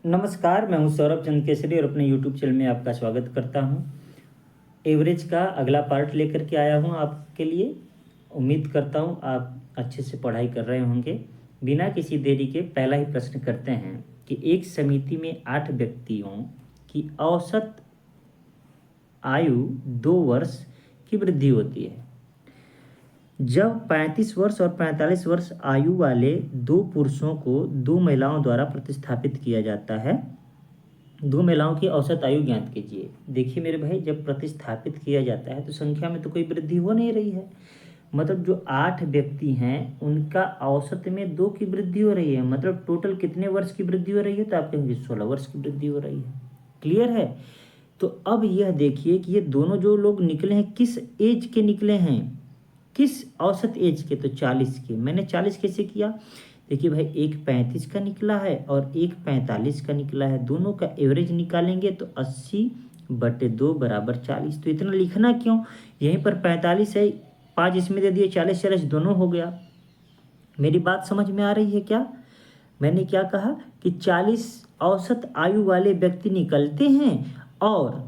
नमस्कार, मैं हूं सौरभ चंद केसरी और अपने यूट्यूब चैनल में आपका स्वागत करता हूं। एवरेज का अगला पार्ट लेकर के आया हूं आपके लिए। उम्मीद करता हूं आप अच्छे से पढ़ाई कर रहे होंगे। बिना किसी देरी के पहला ही प्रश्न करते हैं कि एक समिति में 8 व्यक्तियों की औसत आयु 2 वर्ष की वृद्धि होती है। जब 35 वर्ष और 45 वर्ष आयु वाले 2 पुरुषों को 2 महिलाओं द्वारा प्रतिस्थापित किया जाता है। 2 महिलाओं की औसत आयु ज्ञात कीजिए। देखिए मेरे भाई, जब प्रतिस्थापित किया जाता है तो संख्या में तो कोई वृद्धि हो नहीं रही है। मतलब जो 8 व्यक्ति हैं उनका औसत में 2 की वृद्धि हो रही है। मतलब टोटल कितने वर्ष की वृद्धि हो रही है? तो आप कहेंगे 16 वर्ष की वृद्धि हो रही है। क्लियर है? तो अब यह देखिए कि ये दोनों जो लोग निकले हैं किस एज के निकले हैं, किस औसत एज के? तो 40 के। मैंने 40 कैसे किया? देखिए भाई, एक 35 का निकला है और एक 45 का निकला है। दोनों का एवरेज निकालेंगे तो 80/2 बराबर 40। तो इतना लिखना क्यों? यहीं पर 45 है, 5 इसमें दे दिए, 40 दोनों हो गया। मेरी बात समझ में आ रही है क्या? मैंने क्या कहा कि 40 औसत आयु वाले व्यक्ति निकलते हैं और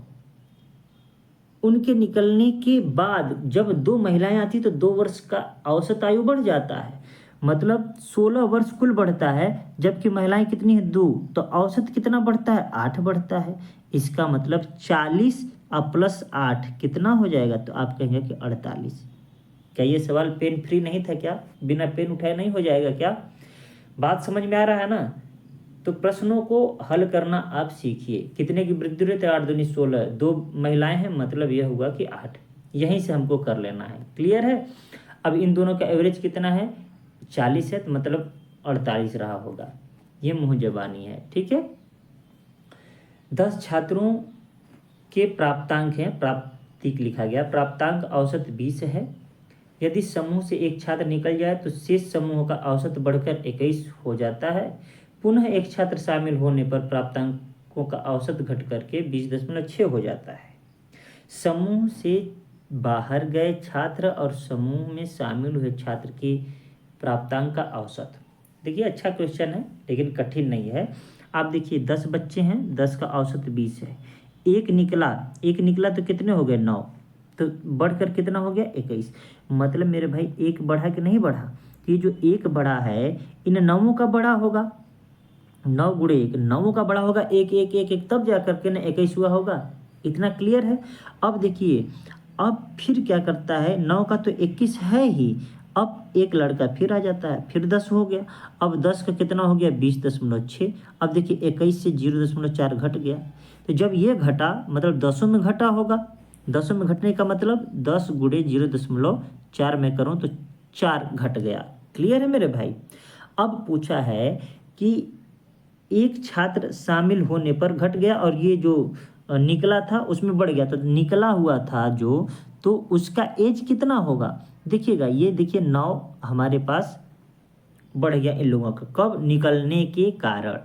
उनके निकलने के बाद जब 2 महिलाएं आती तो 2 वर्ष का औसत आयु बढ़ जाता है। मतलब 16 वर्ष कुल बढ़ता है, जबकि महिलाएं कितनी है? 2। तो औसत कितना बढ़ता है? 8 बढ़ता है। इसका मतलब 40 प्लस 8 कितना हो जाएगा? तो आप कहेंगे कि 48। क्या ये सवाल पेन फ्री नहीं था क्या? बिना पेन उठाए नहीं हो जाएगा क्या? बात समझ में आ रहा है ना? तो प्रश्नों को हल करना आप सीखिए। कितने की वृद्धि रहती है? 8 दूनी 16, 2 महिलाएं हैं, मतलब यह हुआ कि 8। यहीं से हमको कर लेना है। क्लियर है? अब इन दोनों का एवरेज कितना है? 40 है, तो मतलब 48 रहा होगा। ये मुँह जबानी है, ठीक है। 10 छात्रों के प्राप्तांक हैं, प्राप्तिक लिखा गया। प्राप्तांक औसत 20 है। यदि समूह से एक छात्र निकल जाए तो शेष समूहों का औसत बढ़कर 21 हो जाता है। पुनः एक छात्र शामिल होने पर प्राप्तांकों का औसत घट करके 20.6 हो जाता है। समूह से बाहर गए छात्र और समूह में शामिल हुए छात्र के प्राप्तांक का औसत। देखिए, अच्छा क्वेश्चन है लेकिन कठिन नहीं है। आप देखिए, 10 बच्चे हैं, 10 का औसत 20 है। एक निकला तो कितने हो गए? 9। तो बढ़कर कितना हो गया? 21। मतलब मेरे भाई, एक बढ़ा कि नहीं बढ़ा? ये जो एक बढ़ा है इन 9 का बड़ा होगा। 9 गुणे 1, 9 का बड़ा होगा। एक एक एक एक तब जा करके ना 21 हुआ होगा। इतना क्लियर है? अब देखिए, अब फिर क्या करता है? 9 का तो 21 है ही। अब एक लड़का फिर आ जाता है, फिर 10 हो गया। अब 10 का कितना हो गया? 20.6। अब देखिए 21 से 0.4 घट गया। तो जब ये घटा मतलब 10 में घटा होगा। 10 में घटने का मतलब 10 गुणे 0.4 में करूँ तो 4 घट गया। क्लियर है मेरे भाई? अब पूछा है कि एक छात्र शामिल होने पर घट गया और ये जो निकला था उसमें बढ़ गया। तो निकला हुआ था जो, तो उसका एज कितना होगा? देखिएगा, ये देखिए 9 हमारे पास बढ़ गया इन लोगों का। कब? निकलने के कारण।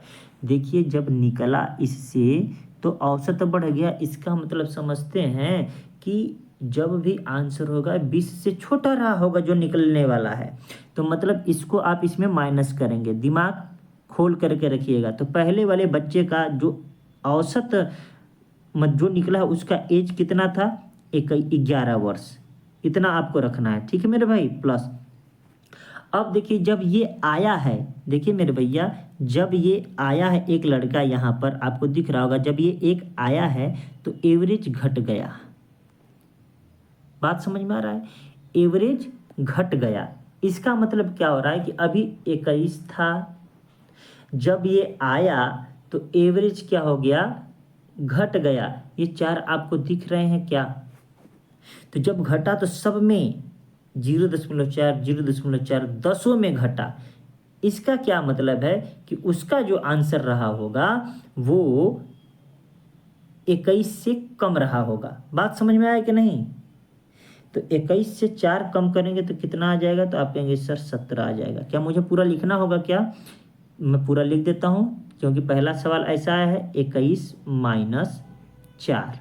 देखिए, जब निकला इससे तो औसत बढ़ गया। इसका मतलब समझते हैं कि जब भी आंसर होगा 20 से छोटा रहा होगा जो निकलने वाला है, तो मतलब इसको आप इसमें माइनस करेंगे। दिमाग खोल करके रखिएगा। तो पहले वाले बच्चे का जो औसत जो निकला है उसका एज कितना था? 11 वर्ष। इतना आपको रखना है, ठीक है मेरे भाई? प्लस अब देखिए, जब ये आया है, देखिए मेरे भैया, जब ये आया है एक लड़का, यहाँ पर आपको दिख रहा होगा, जब ये एक आया है तो एवरेज घट गया। बात समझ में आ रहा है? एवरेज घट गया। इसका मतलब क्या हो रहा है कि अभी 21 था, जब ये आया तो एवरेज क्या हो गया? घट गया। ये 4 आपको दिख रहे हैं क्या? तो जब घटा तो सब में 0.4 0.4 दसों में घटा। इसका क्या मतलब है कि उसका जो आंसर रहा होगा वो 21 से कम रहा होगा। बात समझ में आया कि नहीं? तो 21 से 4 कम करेंगे तो कितना आ जाएगा? तो आप कहेंगे सर 17 आ जाएगा। क्या मुझे पूरा लिखना होगा क्या? मैं पूरा लिख देता हूँ, क्योंकि पहला सवाल ऐसा आया है। 21 माइनस 4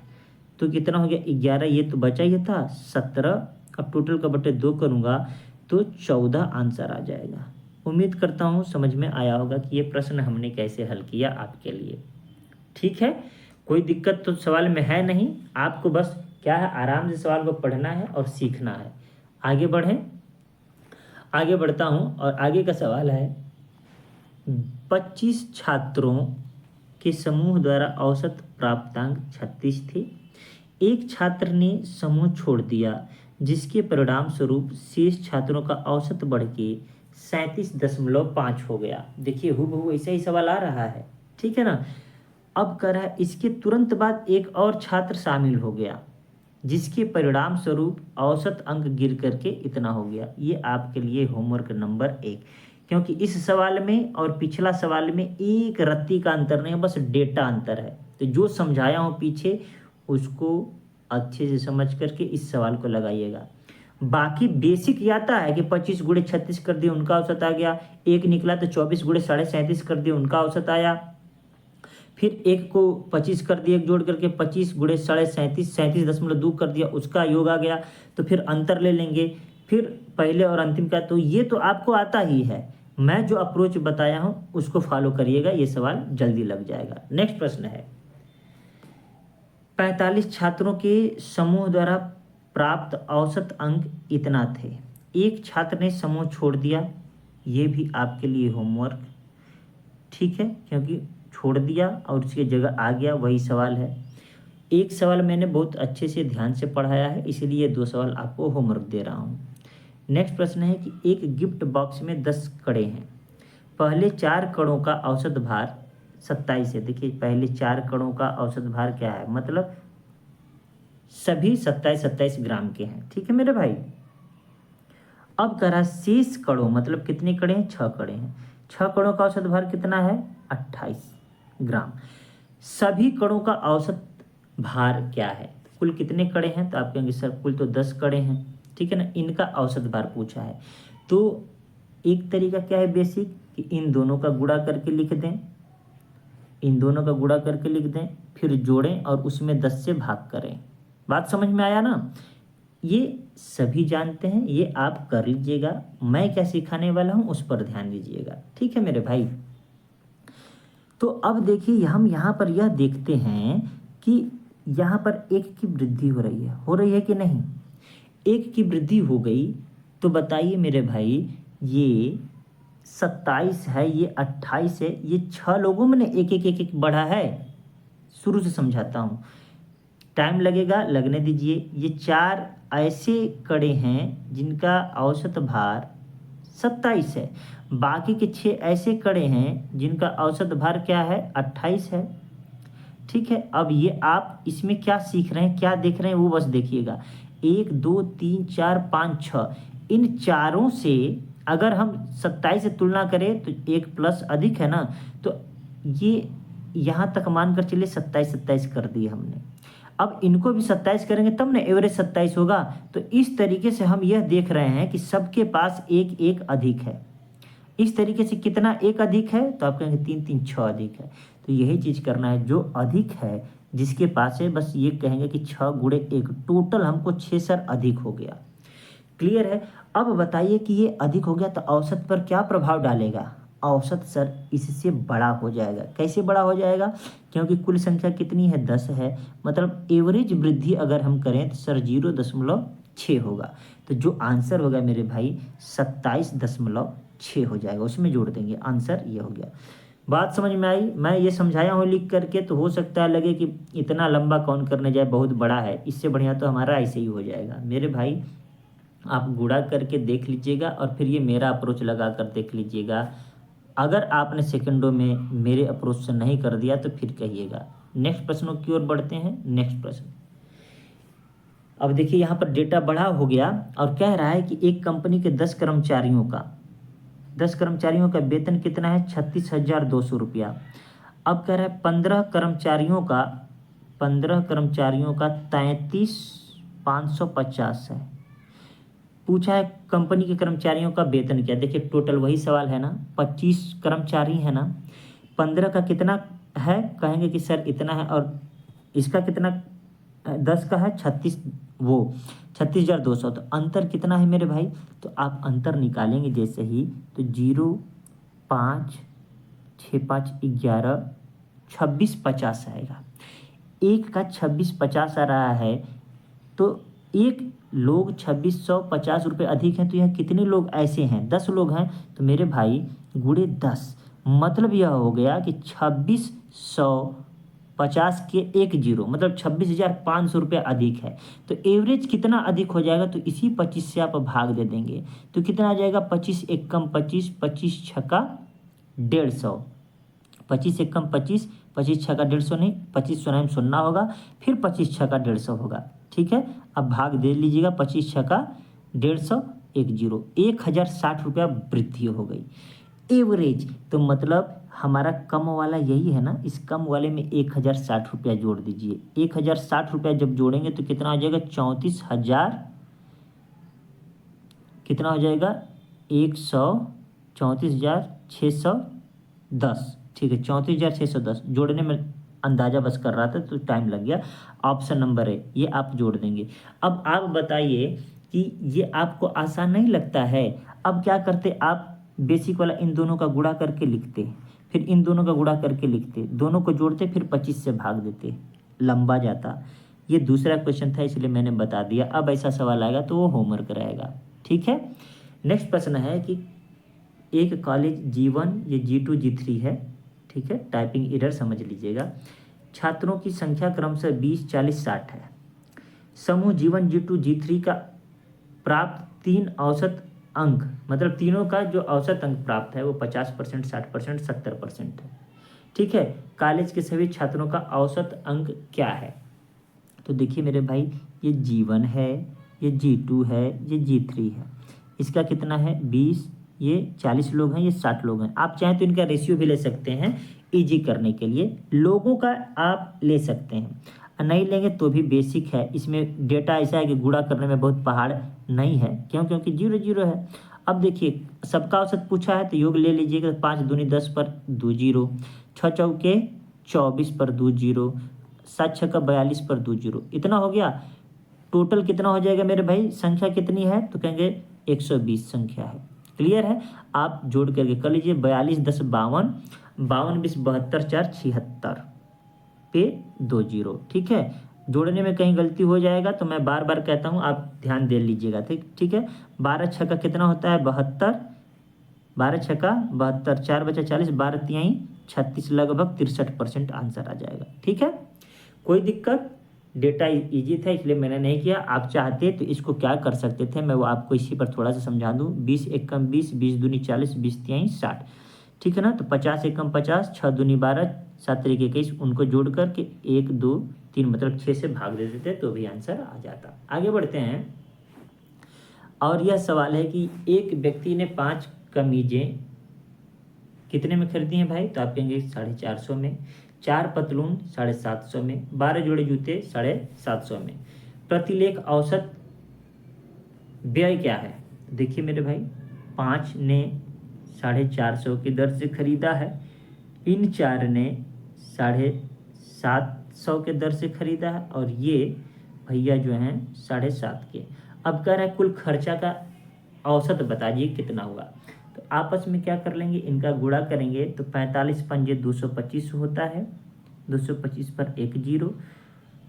तो कितना हो गया? 11। ये तो बचा ही था 17। अब टोटल का बटे 2 करूँगा तो 14 आंसर आ जाएगा। उम्मीद करता हूँ समझ में आया होगा कि ये प्रश्न हमने कैसे हल किया आपके लिए। ठीक है, कोई दिक्कत तो सवाल में है नहीं, आपको बस क्या है, आराम से सवाल को पढ़ना है और सीखना है। आगे बढ़ें, आगे बढ़ता हूँ और आगे का सवाल है 25 छात्रों के समूह द्वारा औसत प्राप्तांक 36 थे। एक छात्र ने समूह छोड़ दिया जिसके परिणाम स्वरूप शेष छात्रों का औसत बढ़ के 37.5 हो गया। देखिए हूबहू ऐसा ही सवाल आ रहा है, ठीक है ना। अब कह रहा है इसके तुरंत बाद एक और छात्र शामिल हो गया जिसके परिणाम स्वरूप औसत अंक गिर करके इतना हो गया। ये आपके लिए होमवर्क नंबर 1, क्योंकि इस सवाल में और पिछला सवाल में एक रत्ती का अंतर नहीं है, बस डेटा अंतर है। तो जो समझाया हूँ पीछे उसको अच्छे से समझ करके इस सवाल को लगाइएगा। बाकी बेसिक ये आता है कि 25 गुणे 36 कर दिए उनका औसत आ गया, एक निकला तो 24 गुणे 37.5 कर दिए उनका औसत आया, फिर एक को 25 कर दिया, एक जोड़ करके 25 गुणे 37.5 37.2 कर दिया, उसका योग आ गया। तो फिर अंतर ले लेंगे, फिर पहले और अंतिम का। तो ये तो आपको आता ही है, मैं जो अप्रोच बताया हूँ उसको फॉलो करिएगा, ये सवाल जल्दी लग जाएगा। नेक्स्ट प्रश्न है 45 छात्रों के समूह द्वारा प्राप्त औसत अंक इतना थे। एक छात्र ने समूह छोड़ दिया, ये भी आपके लिए होमवर्क, ठीक है, क्योंकि छोड़ दिया और उसकी जगह आ गया, वही सवाल है। एक सवाल मैंने बहुत अच्छे से ध्यान से पढ़ाया है, इसीलिए 2 सवाल आपको होमवर्क दे रहा हूँ। नेक्स्ट प्रश्न है कि एक गिफ्ट बॉक्स में 10 कड़े हैं। पहले 4 कड़ों का औसत भार 27 है। देखिए पहले 4 कड़ों का औसत भार क्या है, मतलब सभी 27 ग्राम के हैं, ठीक है मेरे भाई। अब कह रहा शेष कड़ों, मतलब कितने कड़े हैं, 6 कड़े हैं। 6 कड़ों का औसत भार कितना है, 28 ग्राम। सभी कड़ों का औसत भार क्या है, कुल कितने कड़े हैं, तो आप कहेंगे सर कुल तो 10 कड़े हैं, ठीक है ना। इनका औसत भार पूछा है, तो एक तरीका क्या है बेसिक, कि इन दोनों का गुणा करके लिख दें, इन दोनों का गुणा करके लिख दें, फिर जोड़ें और उसमें 10 से भाग करें। बात समझ में आया ना। ये सभी जानते हैं, ये आप कर लीजिएगा, मैं क्या सिखाने वाला हूँ उस पर ध्यान दीजिएगा, ठीक है मेरे भाई। तो अब देखिए हम यहाँ पर यह देखते हैं कि यहाँ पर 1 की वृद्धि हो रही है कि नहीं। 1 की वृद्धि हो गई तो बताइए मेरे भाई, ये 27 है, ये 28 है, ये 6 लोगों में एक एक एक एक बढ़ा है। शुरू से समझाता हूँ, टाइम लगेगा, लगने दीजिए। ये 4 ऐसे कड़े हैं जिनका औसत भार 27 है, बाकी के 6 ऐसे कड़े हैं जिनका औसत भार क्या है, 28 है, ठीक है। अब ये आप इसमें क्या सीख रहे हैं, क्या देख रहे हैं, वो बस देखिएगा। 1 2 3 4 5 6, इन चारों से अगर हम 27 से तुलना करें तो 1 प्लस अधिक है ना, तो ये यहाँ तक मानकर चलिए 27 कर दिए हमने। अब इनको भी 27 करेंगे तब ना एवरेज 27 होगा। तो इस तरीके से हम यह देख रहे हैं कि सबके पास 1 1 अधिक है। इस तरीके से कितना 1 अधिक है, तो आप कहेंगे 3 3 6 अधिक है। तो यही चीज़ करना है, जो अधिक है जिसके पास है, बस ये कहेंगे कि 6 गुणे 1, टोटल हमको 6 सर अधिक हो गया। क्लियर है। अब बताइए कि ये अधिक हो गया तो औसत पर क्या प्रभाव डालेगा। औसत सर इससे बड़ा हो जाएगा। कैसे बड़ा हो जाएगा, क्योंकि कुल संख्या कितनी है, 10 है, मतलब एवरेज वृद्धि अगर हम करें तो सर 0.6 होगा। तो जो आंसर होगा मेरे भाई 27.6 हो जाएगा, उसमें जोड़ देंगे, आंसर ये हो गया। बात समझ में आई। मैं ये समझाया हूँ लिख करके, तो हो सकता है लगे कि इतना लंबा कौन करने जाए, बहुत बड़ा है, इससे बढ़िया तो हमारा ऐसे ही हो जाएगा। मेरे भाई आप गुणा करके देख लीजिएगा और फिर ये मेरा अप्रोच लगा कर देख लीजिएगा। अगर आपने सेकंडों में मेरे अप्रोच से नहीं कर दिया तो फिर कहिएगा। नेक्स्ट प्रश्नों की ओर बढ़ते हैं। नेक्स्ट प्रश्न, अब देखिए यहाँ पर डेटा बढ़ा हो गया और कह रहा है कि एक कंपनी के 10 कर्मचारियों का वेतन कितना है, 36,200 रुपया। अब कह रहा है 15 कर्मचारियों का 33,550 है। पूछा है कंपनी के कर्मचारियों का वेतन क्या। देखिए टोटल वही सवाल है ना, 25 कर्मचारी है ना, 15 का कितना है, कहेंगे कि सर इतना है, और इसका कितना 10 का है 36 वो 36,200। तो अंतर कितना है मेरे भाई? तो आप अंतर निकालेंगे जैसे ही, तो 0, 5, 6, 5, 11, 2650 आएगा। एक का 2650 आ रहा है, तो एक लोग 2650 रुपये अधिक हैं, तो यहाँ कितने लोग ऐसे हैं? 10 लोग हैं। तो मेरे भाई गुणे 10, मतलब यह हो गया कि 2650 के एक जीरो, मतलब 26,500 रुपये अधिक है। तो एवरेज कितना अधिक हो जाएगा? तो इसी 25 से आप भाग दे देंगे, तो कितना आ जाएगा? 25 एकम 25, 25 छक्का 150, 25 एकम 25, 25 छक्का 150 नहीं, 25 सोना में सुनना होगा, फिर 25 छक्का 150 होगा। ठीक है, अब भाग दे लीजिएगा, 25 छक्का 150, 1,060 रुपया वृद्धि हो गई। एवरेज तो मतलब हमारा कम वाला यही है ना, इस कम वाले में 1,060 रुपया जोड़ दीजिए। 1,060 रुपया जब जोड़ेंगे तो कितना हो जाएगा? 34,000, कितना हो जाएगा? 34,610। ठीक है, 34,610 जोड़ने में अंदाजा बस कर रहा था तो टाइम लग गया। ऑप्शन नंबर है ये, आप जोड़ देंगे। अब आप बताइए कि ये आपको आसान नहीं लगता है? अब क्या करते आप? बेसिक वाला इन दोनों का गुणा करके लिखते, फिर इन दोनों का गुणा करके लिखते, दोनों को जोड़ते, फिर 25 से भाग देते, लंबा जाता। ये दूसरा क्वेश्चन था इसलिए मैंने बता दिया। अब ऐसा सवाल आएगा तो वो होमवर्क रहेगा। ठीक है, नेक्स्ट प्रश्न है कि एक कॉलेज G1, ये G2, G3 है। ठीक है, टाइपिंग एरर समझ लीजिएगा। छात्रों की संख्या क्रमशः 20, 40, 60 है। समूह G1, G2, G3 का प्राप्त 3 औसत अंक, मतलब तीनों का जो औसत अंक प्राप्त है वो 50%, 60%, 70% है। ठीक है, कॉलेज के सभी छात्रों का औसत अंक क्या है? तो देखिए मेरे भाई, ये G1 है, ये G2 है, ये G3 है। इसका कितना है? 20, ये 40 लोग हैं, ये 60 लोग हैं। आप चाहें तो इनका रेशियो भी ले सकते हैं, इजी करने के लिए लोगों का आप ले सकते हैं, नहीं लेंगे तो भी बेसिक है। इसमें डेटा ऐसा है कि गुणा करने में बहुत पहाड़ नहीं है, क्यों? क्योंकि 0 0 है। अब देखिए सबका औसत पूछा है तो योग ले लीजिएगा। 5 दूनी 10 पर 2 जीरो, 6 चौके 24 पर 2 जीरो, 7 छक्का 42 पर 2 जीरो, इतना हो गया। टोटल कितना हो जाएगा मेरे भाई? संख्या कितनी है? तो कहेंगे 120 संख्या है। क्लियर है? आप जोड़ करके कर लीजिए। 42 10 52, 52 20 72, 4 76 पे 2 जीरो। ठीक है, जोड़ने में कहीं गलती हो जाएगा तो मैं बार बार कहता हूँ, आप ध्यान दे लीजिएगा। ठीक ठीक है, 12 छक्का कितना होता है? 72, 12 छक्का 72, 4 बचा 40, 12 तिहाई 36, लगभग 63% आंसर आ जाएगा। ठीक है, कोई दिक्कत? डेटा इजी था इसलिए मैंने नहीं किया। आप चाहते तो इसको क्या कर सकते थे, मैं वो आपको इसी पर थोड़ा सा समझा दूँ। 20 एकम 20, 20 दूनी 40, 20 तिहाई 60। ठीक है ना, तो 50 एकम 50, 6 दूनी 12, 7 तरीके 21, उनको जोड़ करके 1 2 3 मतलब 6 से भाग दे देते तो भी आंसर आ जाता। आगे बढ़ते हैं, और यह सवाल है कि एक व्यक्ति ने 5 कमीजें कितने में खरीदी हैं भाई? तो आप कहेंगे 450 में, 4 पतलून 750 में, 12 जोड़े जूते 750 में। प्रतिलेख औसत व्यय क्या है? देखिए मेरे भाई, 5 ने 450 की दर से खरीदा है, इन 4 ने 750 के दर से खरीदा है, और ये भैया जो हैं 750 के। अब कह रहा है कुल खर्चा का औसत बताइए कितना हुआ। तो आपस में क्या कर लेंगे, इनका गुणा करेंगे तो 45 पंजे 225 होता है, 225 पर 1 जीरो,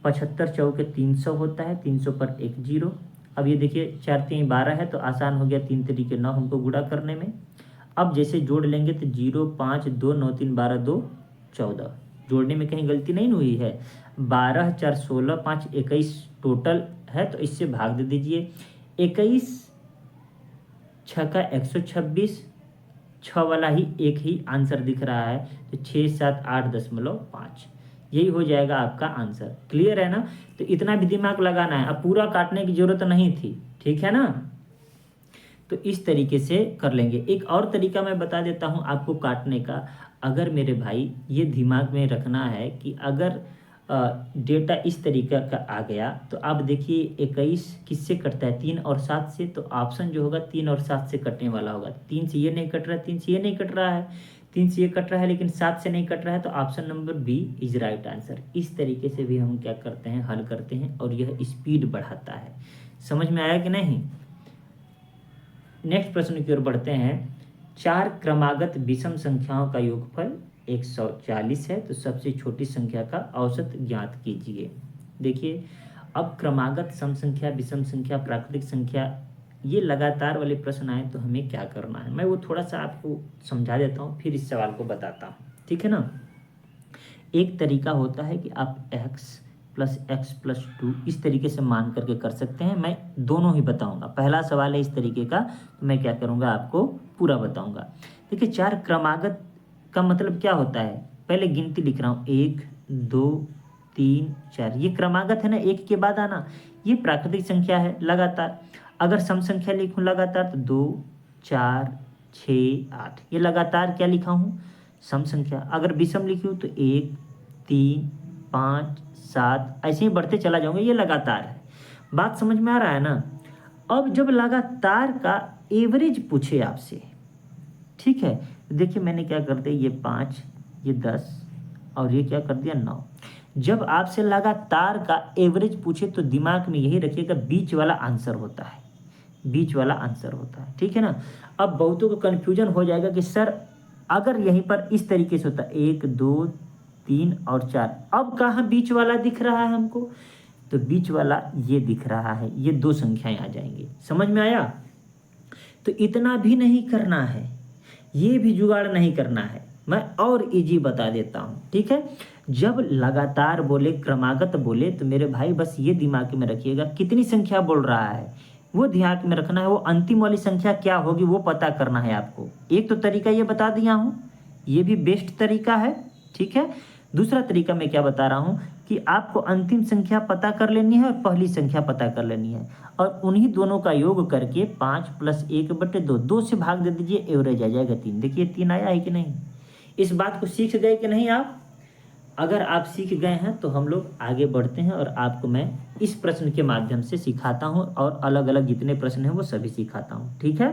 75 चौके 300 होता है, 300 पर 1 जीरो। अब ये देखिए 4 3 12 है तो आसान हो गया, 3 तरीके 9 हमको गुणा करने में। अब जैसे जोड़ लेंगे तो 0 5 2 9 3 12 2 14, जोड़ने में कहीं गलती नहीं हुई है। 12 4 16 5 21 टोटल है, तो इससे भाग दे दीजिए। 21 6 का 126, 6 वाला ही एक ही आंसर दिख रहा है, तो 6 7 8.5 यही हो जाएगा आपका आंसर। क्लियर है ना? तो इतना भी दिमाग लगाना है, अब पूरा काटने की जरूरत नहीं थी। ठीक है ना, तो इस तरीके से कर लेंगे। एक और तरीका मैं बता देता हूँ आपको काटने का। अगर मेरे भाई ये दिमाग में रखना है कि अगर डेटा इस तरीका का आ गया, तो आप देखिए 21 किससे कटता है? 3 और 7 से। तो ऑप्शन जो होगा 3 और 7 से कटने वाला होगा। 3 से ये नहीं कट रहा है, 3 से ये नहीं कट रहा है, 3 से ये कट रहा है लेकिन 7 से नहीं कट रहा है, तो option number B is right answer. इस तरीके से भी हम क्या करते हैं, हल करते हैं, और यह स्पीड बढ़ाता है। समझ में आया कि नहीं? नेक्स्ट प्रश्न की ओर बढ़ते हैं। 4 क्रमागत विषम संख्याओं का योगफल 140 है, तो सबसे छोटी संख्या का औसत ज्ञात कीजिए। देखिए, अब क्रमागत सम संख्या, विषम संख्या, प्राकृतिक संख्या, ये लगातार वाले प्रश्न आए तो हमें क्या करना है, मैं वो थोड़ा सा आपको समझा देता हूँ, फिर इस सवाल को बताता हूँ, ठीक है ना। एक तरीका होता है कि आप x+x+2 इस तरीके से मान करके कर सकते हैं। मैं दोनों ही बताऊंगा। पहला सवाल है इस तरीके का, तो मैं क्या करूंगा, आपको पूरा बताऊंगा। देखिए, 4 क्रमागत का मतलब क्या होता है, पहले गिनती लिख रहा हूँ, 1 2 3 4, ये क्रमागत है ना, एक के बाद आना, ये प्राकृतिक संख्या है लगातार। अगर सम संख्या लिखूं लगातार तो 2 4 6 8, ये लगातार क्या लिखा हूँ, सम संख्या। अगर विषम लिखी हूँ तो 1 3 5 7, ऐसे ही बढ़ते चला जाऊंगा, ये लगातार है। बात समझ में आ रहा है ना। अब जब लगातार का एवरेज पूछे आपसे, ठीक है, देखिए मैंने क्या कर दिया, ये 5, ये 10 और ये क्या कर दिया 9। जब आपसे लगातार का एवरेज पूछे तो दिमाग में यही रखिएगा, बीच वाला आंसर होता है, बीच वाला आंसर होता है, ठीक है ना। अब बहुतों को कन्फ्यूजन हो जाएगा कि सर अगर यहीं पर इस तरीके से होता 1 2 3 और 4, अब कहाँ बीच वाला दिख रहा है हमको, तो बीच वाला ये दिख रहा है, ये 2 संख्याएं आ जाएंगी। समझ में आया? तो इतना भी नहीं करना है, ये भी जुगाड़ नहीं करना है, मैं और इजी बता देता हूँ, ठीक है। जब लगातार बोले, क्रमागत बोले, तो मेरे भाई बस ये दिमाग में रखिएगा, कितनी संख्या बोल रहा है वो ध्यान में रखना है, वो अंतिम वाली संख्या क्या होगी वो पता करना है आपको। एक तो तरीका ये बता दिया हूँ, ये भी बेस्ट तरीका है, ठीक है। दूसरा तरीका मैं क्या बता रहा हूँ कि आपको अंतिम संख्या पता कर लेनी है और पहली संख्या पता कर लेनी है, और उन्हीं दोनों का योग करके 5 + 1/2, 2 से भाग दे दीजिए, एवरेज आ जाएगा 3। देखिए 3 आया है कि नहीं, इस बात को सीख गए कि नहीं आप? अगर आप सीख गए हैं तो हम लोग आगे बढ़ते हैं, और आपको मैं इस प्रश्न के माध्यम से सिखाता हूं, और अलग अलग जितने प्रश्न हैं वो सभी सिखाता हूं, ठीक है।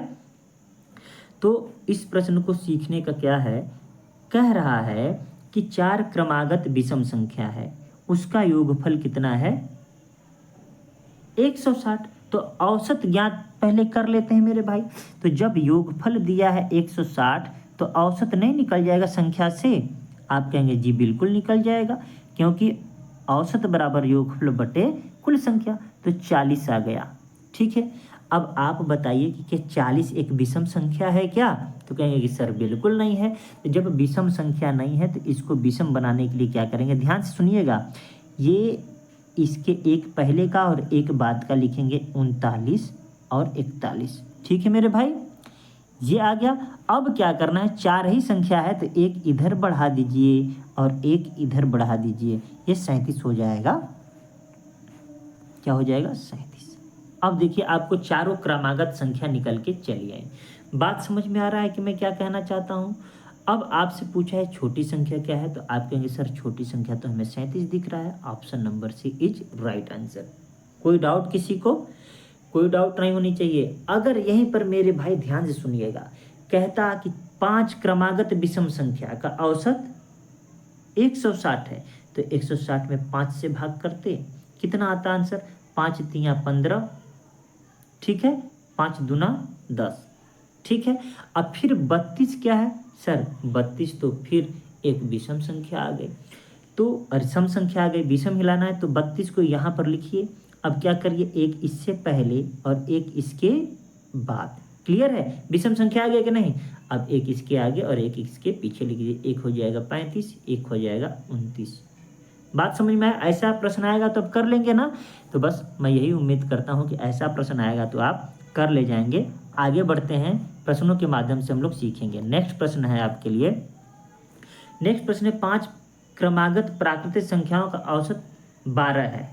तो इस प्रश्न को सीखने का क्या है, कह रहा है कि 4 क्रमागत विषम संख्या है, उसका योगफल कितना है, 160। तो औसत ज्ञात पहले कर लेते हैं मेरे भाई। तो जब योगफल दिया है 160, तो औसत नहीं निकल जाएगा संख्या से? आप कहेंगे जी बिल्कुल निकल जाएगा, क्योंकि औसत बराबर योगफल बटे कुल संख्या, तो 40 आ गया, ठीक है। अब आप बताइए कि क्या 40 एक विषम संख्या है क्या? तो कहेंगे कि सर बिल्कुल नहीं है। तो जब विषम संख्या नहीं है तो इसको विषम बनाने के लिए क्या करेंगे, ध्यान से सुनिएगा, ये इसके एक पहले का और एक बाद का लिखेंगे, 39 और 41, ठीक है मेरे भाई, ये आ गया। अब क्या करना है, 4 ही संख्या है तो एक इधर बढ़ा दीजिए और एक इधर बढ़ा दीजिए, ये 37 हो जाएगा। क्या हो जाएगा, 37। अब देखिए आपको चारों क्रमागत संख्या निकल के चली आई। बात समझ में आ रहा है कि मैं क्या कहना चाहता हूँ? अब आपसे पूछा है छोटी संख्या क्या है, तो आप कहेंगे सर छोटी संख्या तो हमें 37 दिख रहा है, option number C is right answer. कोई डाउट किसी को? कोई डाउट नहीं होनी चाहिए। अगर यहीं पर मेरे भाई ध्यान से सुनिएगा, कहता कि 5 क्रमागत विषम संख्या का औसत 160 है, तो 160 में 5 से भाग करते कितना आता आंसर, 5 तिया 15, ठीक है, 5 दूना 10, ठीक है। अब फिर 32 क्या है सर, 32 तो फिर एक विषम संख्या आ गई, तो सम संख्या आ गई, विषम हिलाना है तो 32 को यहाँ पर लिखिए। अब क्या करिए, एक इससे पहले और एक इसके बाद, क्लियर है, विषम संख्या आ गया कि नहीं। अब एक इसके आगे और एक इसके पीछे लिखिए, एक हो जाएगा 35, एक हो जाएगा 29। बात समझ में आया? ऐसा प्रश्न आएगा तो अब कर लेंगे ना। तो बस मैं यही उम्मीद करता हूँ कि ऐसा प्रश्न आएगा तो आप कर ले जाएंगे। आगे बढ़ते हैं, प्रश्नों के माध्यम से हम लोग सीखेंगे। नेक्स्ट प्रश्न है आपके लिए, नेक्स्ट प्रश्न है 5 क्रमागत प्राकृतिक संख्याओं का औसत 12 है,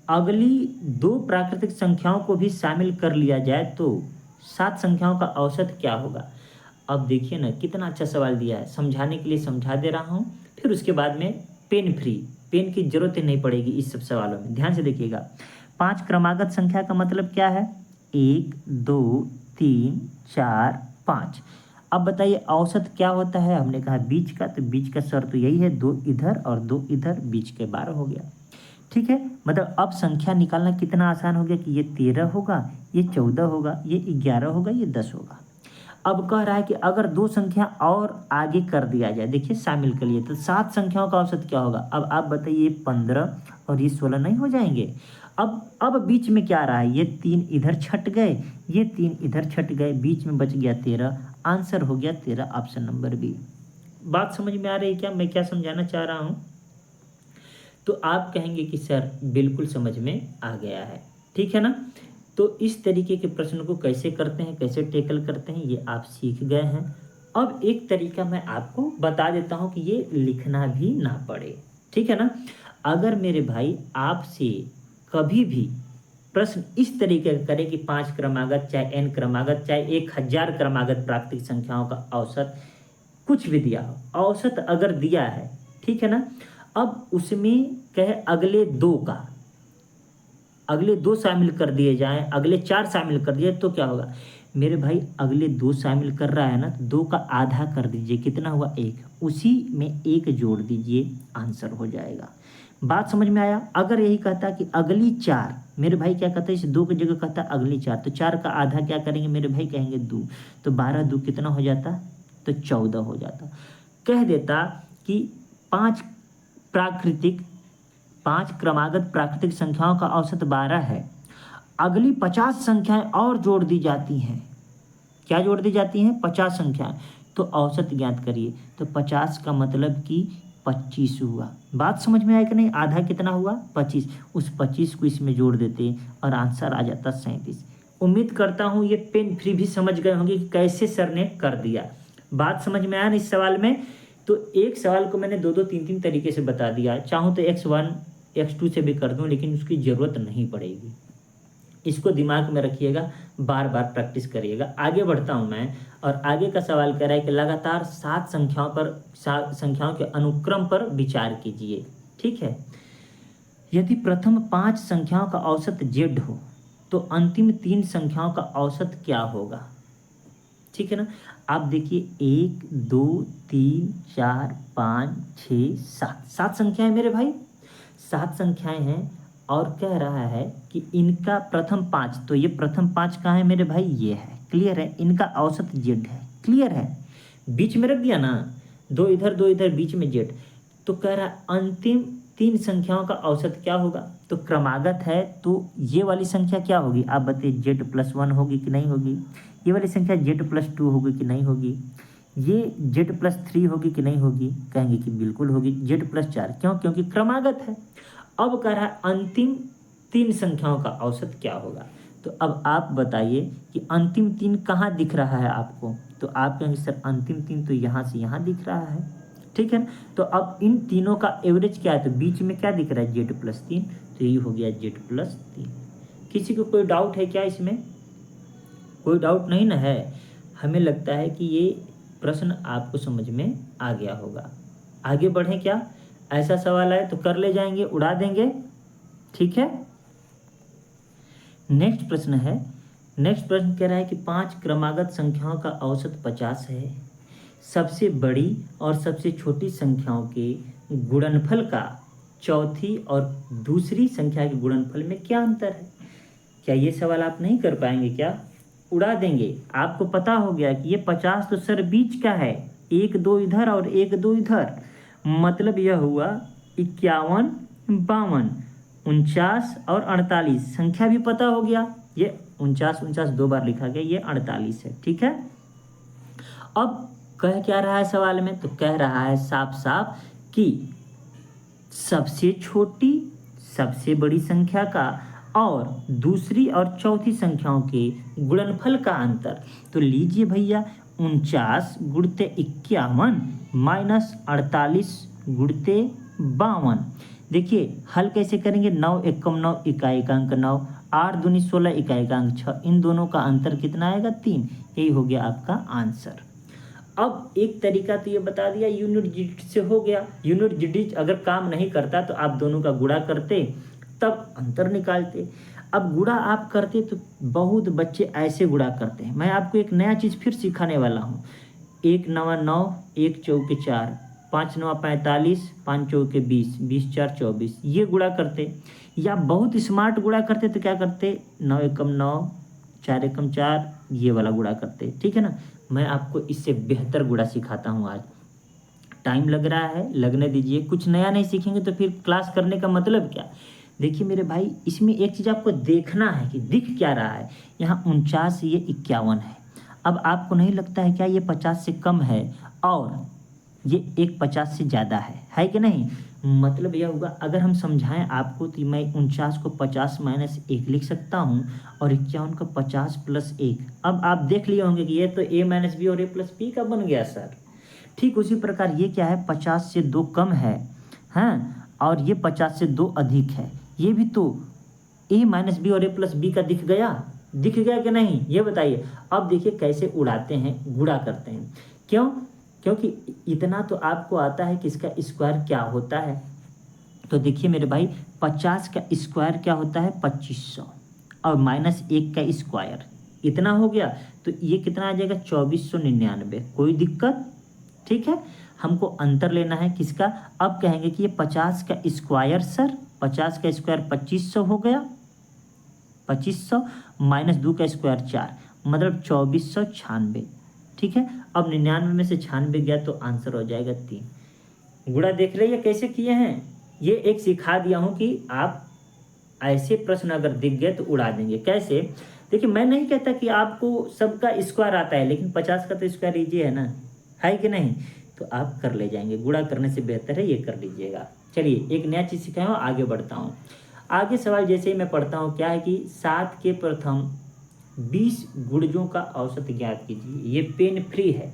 अगली 2 प्राकृतिक संख्याओं को भी शामिल कर लिया जाए तो 7 संख्याओं का औसत क्या होगा। अब देखिए ना कितना अच्छा सवाल दिया है, समझाने के लिए समझा दे रहा हूँ, फिर उसके बाद में पेन फ्री, पेन की जरूरत ही नहीं पड़ेगी इस सब सवालों में। ध्यान से देखिएगा, 5 क्रमागत संख्या का मतलब क्या है, 1 2 3 4 5। अब बताइए औसत क्या होता है, हमने कहा बीच का, तो बीच का शर्त तो यही है, 2 इधर और 2 इधर, बीच के 12 हो गया। ठीक है, मतलब अब संख्या निकालना कितना आसान हो गया कि ये 13 होगा, ये 14 होगा, ये 11 होगा, ये 10 होगा। अब कह रहा है कि अगर 2 संख्या और आगे कर दिया जाए, देखिए शामिल कर लिए, तो 7 संख्याओं का औसत क्या होगा। अब आप बताइए 15 और ये 16 नहीं हो जाएंगे। अब बीच में क्या रहा है, ये 3 इधर छट गए, ये 3 इधर छट गए, बीच में बच गया 13, आंसर हो गया 13, ऑप्शन नंबर बी। बात समझ में आ रही है क्या, मैं क्या समझाना चाह रहा हूँ। तो आप कहेंगे कि सर बिल्कुल समझ में आ गया है, ठीक है ना। तो इस तरीके के प्रश्न को कैसे करते हैं, कैसे टैकल करते हैं, ये आप सीख गए हैं। अब एक तरीका मैं आपको बता देता हूँ कि ये लिखना भी ना पड़े, ठीक है ना। अगर मेरे भाई आपसे कभी भी प्रश्न इस तरीके का करे कि 5 क्रमागत चाहे n क्रमागत चाहे 1000 क्रमागत प्राकृतिक संख्याओं का औसत कुछ भी दिया हो, औसत अगर दिया है, ठीक है ना, अब उसमें कहे अगले दो शामिल कर दिए जाएं, अगले 4 शामिल कर दिए, तो क्या होगा मेरे भाई, अगले 2 शामिल कर रहा है ना, तो 2 का आधा कर दीजिए, कितना हुआ 1, उसी में 1 जोड़ दीजिए, आंसर हो जाएगा। बात समझ में आया। अगर यही कहता कि अगली 4, मेरे भाई क्या कहता है, इस 2 की जगह कहता अगली 4, तो 4 का आधा क्या करेंगे मेरे भाई, कहेंगे 2, तो 12 2 कितना हो जाता, तो 14 हो जाता। कह देता कि 5 क्रमागत प्राकृतिक संख्याओं का औसत 12 है, अगली 50 संख्याएं और जोड़ दी जाती हैं। क्या जोड़ दी जाती हैं, 50 संख्याएं, तो औसत ज्ञात करिए। तो 50 का मतलब कि 25 हुआ। बात समझ में आया कि नहीं, आधा कितना हुआ 25, उस 25 को इसमें जोड़ देते और आंसर आ जाता 37। उम्मीद करता हूँ ये पेन फ्री भी समझ गए होंगे कि कैसे सर ने कर दिया। बात समझ में आया ना इस सवाल में। तो एक सवाल को मैंने 2 2 3 3 तरीके से बता दिया, चाहूँ तो x1 x2 से भी कर दूं, लेकिन उसकी ज़रूरत नहीं पड़ेगी। इसको दिमाग में रखिएगा, बार बार प्रैक्टिस करिएगा। आगे बढ़ता हूं मैं, और आगे का सवाल कह रहा है कि लगातार 7 संख्याओं के अनुक्रम पर विचार कीजिए। ठीक है, यदि प्रथम 5 संख्याओं का औसत z हो तो अंतिम 3 संख्याओं का औसत क्या होगा। ठीक है ना। आप देखिए 1 2 3 4 5 6 7 संख्याएं मेरे भाई, 7 संख्याएं हैं, और कह रहा है कि इनका प्रथम 5, तो ये प्रथम 5 कहाँ है मेरे भाई, ये है, क्लियर है, इनका औसत z है, क्लियर है, बीच में रख दिया ना, 2 इधर 2 इधर, बीच में z। तो कह रहा है अंतिम 3 संख्याओं का औसत क्या होगा। तो क्रमागत है, तो ये वाली संख्या क्या होगी, आप बताइए, z+1 होगी कि नहीं होगी, ये वाली संख्या z+2 होगी कि नहीं होगी, ये z+3 होगी कि नहीं होगी, कहेंगे कि बिल्कुल होगी, z+4, क्यों, क्योंकि क्रमागत है। अब कह रहा है अंतिम 3 संख्याओं का औसत क्या होगा। तो अब आप बताइए कि अंतिम 3 कहाँ दिख रहा है आपको, तो आप कहेंगे सर अंतिम 3 तो यहाँ से यहाँ दिख रहा है, ठीक है ना। तो अब इन तीनों का एवरेज क्या है, तो बीच में क्या दिख रहा है, z+3, तो ये हो गया z+3। किसी को कोई डाउट है क्या इसमें, कोई डाउट नहीं ना है। हमें लगता है कि ये प्रश्न आपको समझ में आ गया होगा। आगे बढ़ें क्या, ऐसा सवाल आए तो कर ले जाएंगे, उड़ा देंगे, ठीक है। नेक्स्ट प्रश्न कह रहा है कि 5 क्रमागत संख्याओं का औसत 50 है, सबसे बड़ी और सबसे छोटी संख्याओं के गुणनफल का चौथी और दूसरी संख्या के गुणनफल में क्या अंतर है। क्या ये सवाल आप नहीं कर पाएंगे क्या, उड़ा देंगे। आपको पता हो गया कि ये 50 तो सर बीच का है, 1 2 इधर और 1 2 इधर, मतलब यह हुआ 51 52 49 और 48, संख्या भी पता हो गया, ये 49 2 बार लिखा गया, ये 48 है, ठीक है। अब कह क्या रहा है सवाल में, तो कह रहा है साफ साफ कि सबसे छोटी सबसे बड़ी संख्या का और दूसरी और चौथी संख्याओं के गुणनफल का अंतर। तो लीजिए भैया 49 गुणते 51 माइनस 48 गुणते 52। देखिए हल कैसे करेंगे, 9 एकम 9 इकाई का अंक 9, 8 दूनी 16 इकाई का अंक 6, इन दोनों का अंतर कितना आएगा 3। यही हो गया आपका आंसर। अब एक तरीका तो ये बता दिया, यूनिट डिजिट से हो गया। यूनिट डिजिट अगर काम नहीं करता तो आप दोनों का गुणा करते, तब अंतर निकालते। अब गुणा आप करते तो बहुत बच्चे ऐसे गुणा करते हैं। मैं आपको एक नया चीज़ फिर सिखाने वाला हूँ। 1 9 9, 1 चौके 4, 5 9 45, 5 चौके 20, 20 4 24, ये गुणा करते। या बहुत स्मार्ट गुणा करते तो क्या करते, 9 एकम 9, 4 एकम 4, ये वाला गुणा करते। ठीक है ना, मैं आपको इससे बेहतर गुणा सिखाता हूँ आज। टाइम लग रहा है, लगने दीजिए, कुछ नया नहीं सीखेंगे तो फिर क्लास करने का मतलब क्या। देखिए मेरे भाई, इसमें एक चीज़ आपको देखना है कि दिख क्या रहा है। यहाँ 49, ये 51 है। अब आपको नहीं लगता है क्या ये 50 से कम है और ये एक 50 से ज़्यादा है कि नहीं। मतलब यह होगा, अगर हम समझाएं आपको तो मैं 49 को 50 माइनस 1 लिख सकता हूँ और 51 को 50 प्लस 1। अब आप देख लिए होंगे कि ये तो a माइनस बी और a प्लस बी का बन गया सर। ठीक उसी प्रकार ये क्या है, 50 से 2 कम है, हाँ, और ये 50 से 2 अधिक है। ये भी तो a माइनस बी और a प्लस बी का दिख गया कि नहीं, ये बताइए। अब देखिए कैसे उड़ाते हैं, गुणा करते हैं। क्यों, क्योंकि इतना तो आपको आता है कि इसका स्क्वायर क्या होता है। तो देखिए मेरे भाई, 50 का स्क्वायर क्या होता है, 2500, और माइनस 1 का स्क्वायर इतना हो गया, तो ये कितना आ जाएगा, 2499। कोई दिक्कत, ठीक है। हमको अंतर लेना है किसका। अब कहेंगे कि ये 50 का स्क्वायर सर, 50 का स्क्वायर 2500 हो गया, 2500 माइनस 2 का स्क्वायर 4, मतलब 2496। ठीक है, अब 99 में से 96 गया तो आंसर हो जाएगा 3। गुणा देख रहे हैं कैसे किए हैं। ये एक सिखा दिया हूँ कि आप ऐसे प्रश्न अगर दिख गए तो उड़ा देंगे। कैसे, देखिए मैं नहीं कहता कि आपको सबका स्क्वायर आता है, लेकिन 50 का तो स्क्वायर इजी है ना, है कि नहीं, तो आप कर ले जाएंगे। गुणा करने से बेहतर है ये कर लीजिएगा। चलिए एक नया चीज़ सिखाया हूँ, आगे बढ़ता हूँ। आगे सवाल जैसे ही मैं पढ़ता हूँ, क्या है कि 7 के प्रथम 20 गुणजों का औसत ज्ञात कीजिए। ये पेन फ्री है।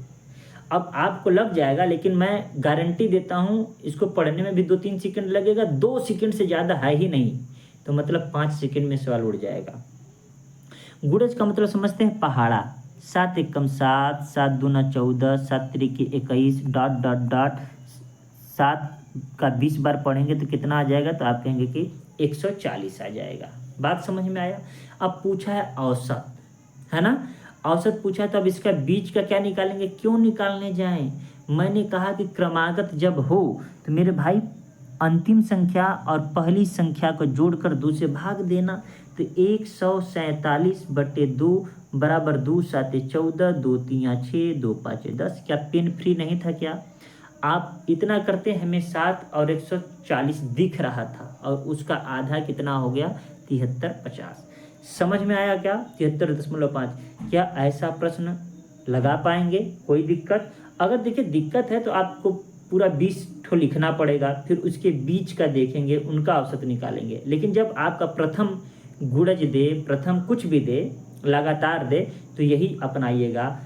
अब आपको लग जाएगा, लेकिन मैं गारंटी देता हूँ इसको पढ़ने में भी 2-3 सेकंड लगेगा, 2 सेकंड से ज़्यादा है ही नहीं, तो मतलब 5 सेकंड में सवाल उड़ जाएगा। गुणज का मतलब समझते हैं, पहाड़ा। 7 एकम 7, 7 दूना 14, 7 त्रिके 21, डॉट डॉट डॉट, 7 का 20 बार पढ़ेंगे तो कितना आ जाएगा, तो आप कहेंगे कि 140 आ जाएगा। बात समझ में आया। अब पूछा है औसत, है ना, औसत पूछा, तो अब इसका बीच का क्या निकालेंगे। क्यों निकालने जाएं, मैंने कहा कि क्रमागत जब हो तो मेरे भाई अंतिम संख्या और पहली संख्या को जोड़कर 2 से भाग देना। तो 147/2 बराबर 2 7 14, 2 3 6, 2 5 10। क्या पेन फ्री नहीं था क्या। आप इतना करते, हमें 7 और 140 दिख रहा था, और उसका आधा कितना हो गया, 73/50। समझ में आया क्या, 73.5। क्या ऐसा प्रश्न लगा पाएंगे, कोई दिक्कत। अगर देखिए दिक्कत है तो आपको पूरा 20 ठो लिखना पड़ेगा, फिर उसके बीच का देखेंगे, उनका औसत निकालेंगे। लेकिन जब आपका प्रथम गुणज दे, प्रथम कुछ भी दे, लगातार दे, तो यही अपनाइएगा,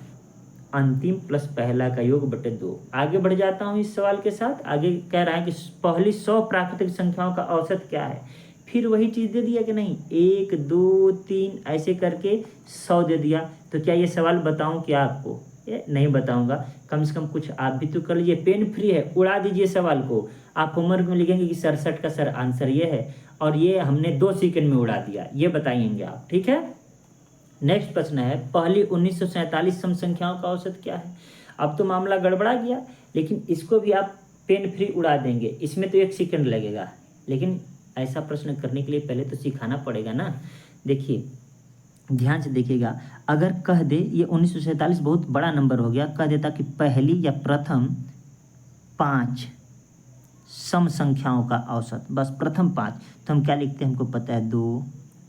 अंतिम प्लस पहला का योग बटे 2। आगे बढ़ जाता हूँ इस सवाल के साथ। आगे कह रहा है कि पहली 100 प्राकृतिक संख्याओं का औसत क्या है। फिर वही चीज़ दे दिया कि नहीं, 1 2 3 ऐसे करके 100 दे दिया। तो क्या ये सवाल बताऊं क्या आपको, ये नहीं बताऊंगा। कम से कम कुछ आप भी तो कर लीजिए, पेन फ्री है, उड़ा दीजिए सवाल को। आप होमवर्क में लिखेंगे कि 67 का सर आंसर ये है, और ये हमने 2 सेकंड में उड़ा दिया, ये बताएंगे आप। ठीक है, नेक्स्ट प्रश्न है, पहली 1947 सम संख्याओं का औसत क्या है। अब तो मामला गड़बड़ा गया, लेकिन इसको भी आप पेन फ्री उड़ा देंगे। इसमें तो 1 सेकंड लगेगा, लेकिन ऐसा प्रश्न करने के लिए पहले तो सिखाना पड़ेगा ना। देखिए ध्यान से देखिएगा, अगर कह दे ये 1947 बहुत बड़ा नंबर हो गया, कह देता कि पहली या प्रथम 5 सम संख्याओं का औसत, बस प्रथम 5, तो हम क्या लिखते हैं, हमको पता है 2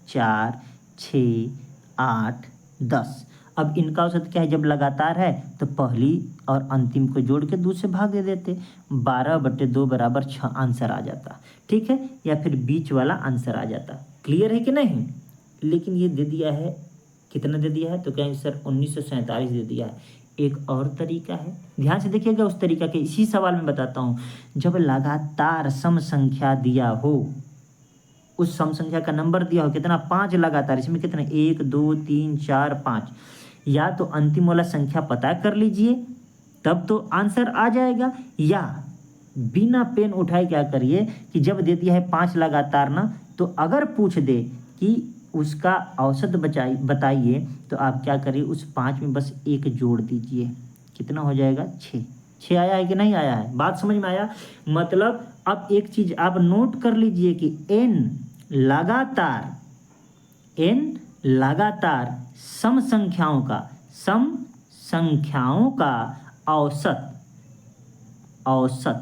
4 6 8 10। अब इनका औसत क्या है, जब लगातार है तो पहली और अंतिम को जोड़ के 2 से भाग दे देते, 12/2 बराबर 6 आंसर आ जाता। ठीक है, या फिर बीच वाला आंसर आ जाता। क्लियर है कि नहीं। लेकिन ये दे दिया है, कितना दे दिया है, तो कहेंगे सर 1947 दे दिया है। एक और तरीका है, ध्यान से देखिएगा, उस तरीका के इसी सवाल में बताता हूँ। जब लगातार सम संख्या दिया हो, उस सम संख्या का नंबर दिया हो कितना, 5 लगातार, इसमें कितने 1 2 3 4 5, या तो अंतिम वाला संख्या पता कर लीजिए, तब तो आंसर आ जाएगा, या बिना पेन उठाए क्या करिए कि जब दे दिया है 5 लगातार ना, तो अगर पूछ दे कि उसका औसत बताइए, तो आप क्या करिए, उस 5 में बस 1 जोड़ दीजिए। कितना हो जाएगा 6। 6 आया है कि नहीं आया है, बात समझ में आया। मतलब अब एक चीज आप नोट कर लीजिए कि n लगातार सम संख्याओं का औसत,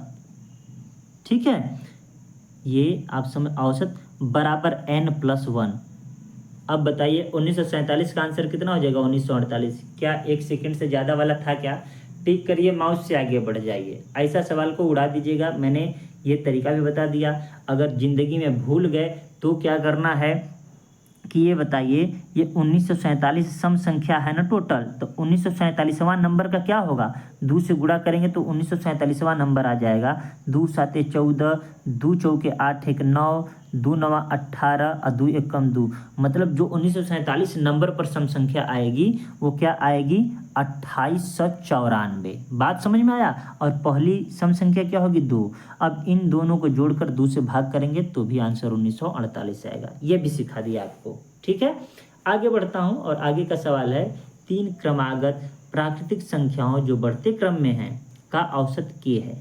ठीक है, ये आप समझ, औसत बराबर n+1। अब बताइए 1947 का आंसर कितना हो जाएगा 1948। क्या 1 सेकंड से ज़्यादा वाला था क्या? टिक करिए, माउस से आगे बढ़ जाइए, ऐसा सवाल को उड़ा दीजिएगा। मैंने ये तरीका भी बता दिया। अगर ज़िंदगी में भूल गए तो क्या करना है कि ये बताइए, ये 1947 सम संख्या है ना टोटल, तो 1947वां नंबर का क्या होगा, 2 से गुणा करेंगे तो 1947वां नंबर आ जाएगा। 2 7 14, 2 चौके 8 1 9, 2 9 18 और 2 1 2। मतलब जो 1947 नंबर पर सम संख्या आएगी वो क्या आएगी 2894। बात समझ में आया। और पहली सम संख्या क्या होगी 2। अब इन दोनों को जोड़कर 2 से भाग करेंगे तो भी आंसर 1948 आएगा। ये भी सिखा दिया आपको, ठीक है। आगे बढ़ता हूँ और आगे का सवाल है 3 क्रमागत प्राकृतिक संख्याओं जो बढ़ते क्रम में हैं का औसत k है।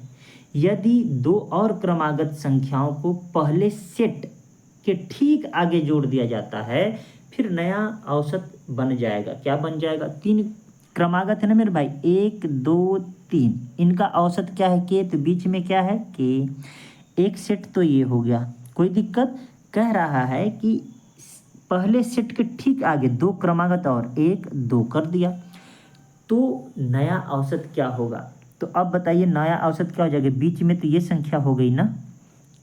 यदि 2 और क्रमागत संख्याओं को पहले सेट के ठीक आगे जोड़ दिया जाता है फिर नया औसत बन जाएगा। क्या बन जाएगा? 3 क्रमागत है ना मेरे भाई, 1 2 3, इनका औसत क्या है k, तो बीच में क्या है k। एक सेट तो ये हो गया, कोई दिक्कत? कह रहा है कि पहले सेट के ठीक आगे 2 क्रमागत और 1 2 कर दिया तो नया औसत क्या होगा। तो अब बताइए नया औसत क्या हो जाएगा, बीच में तो ये संख्या हो गई ना,